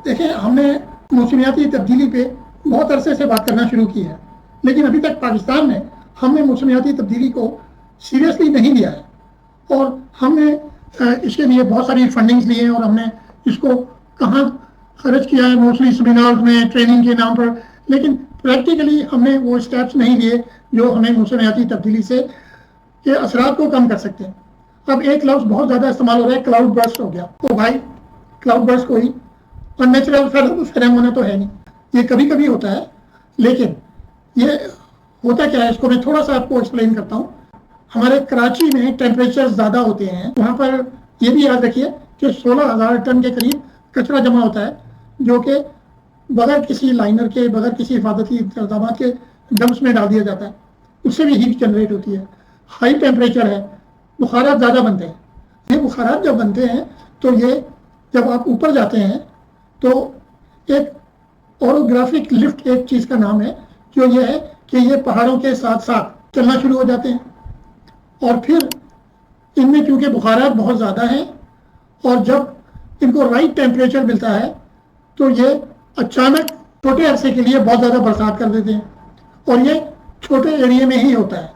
دیکھیں ہم نے موسمیاتی تبدیلی پہ بہت عرصے سے بات کرنا شروع کی ہے، لیکن ابھی تک پاکستان میں ہم نے موسمیاتی تبدیلی کو سیریسلی نہیں لیا ہے، اور ہم نے اس کے لیے بہت ساری فنڈنگز لی ہیں، اور ہم نے اس کو کہاں خرچ کیا ہے، موسٹلی سیمینارز میں، ٹریننگ کے نام پر، لیکن پریکٹیکلی ہم نے وہ اسٹیپس نہیں لیے جو ہمیں موسمیاتی تبدیلی سے کے اثرات کو کم کر سکتے ہیں۔ اب ایک لفظ بہت زیادہ استعمال ہو رہا ہے، کلاؤڈ برسٹ ہو گیا۔ تو بھائی کلاؤڈ برسٹ کوئی ان نیچرل فینومینا تو ہے نہیں، یہ کبھی کبھی ہوتا ہے، لیکن یہ ہوتا کیا ہے اس کو میں تھوڑا سا آپ کو ایکسپلین کرتا ہوں۔ ہمارے کراچی میں ٹیمپریچر زیادہ ہوتے ہیں، وہاں پر یہ بھی یاد رکھیے کہ 16,000 ٹن کے قریب کچرا جمع ہوتا ہے، جو کہ بغیر کسی لائنر کے، بغیر کسی حفاظتی اقدامات کے ڈمپس میں ڈال دیا جاتا ہے، اس سے بھی ہیٹ جنریٹ ہوتی ہے۔ ہائی ٹیمپریچر ہے، بخارات زیادہ بنتے ہیں۔ یہ بخارات جب بنتے ہیں تو یہ جب آپ اوپر جاتے ہیں تو ایک اورogرافک لفٹ ایک چیز کا نام ہے، جو یہ ہے کہ یہ پہاڑوں کے ساتھ ساتھ چلنا شروع ہو جاتے ہیں، اور پھر ان میں کیونکہ بخارات بہت زیادہ ہیں، اور جب ان کو رائٹ ٹیمپریچر ملتا ہے تو یہ اچانک چھوٹے عرصے کے لیے بہت زیادہ برسات کر دیتے ہیں، اور یہ چھوٹے ایریے میں ہی ہوتا ہے۔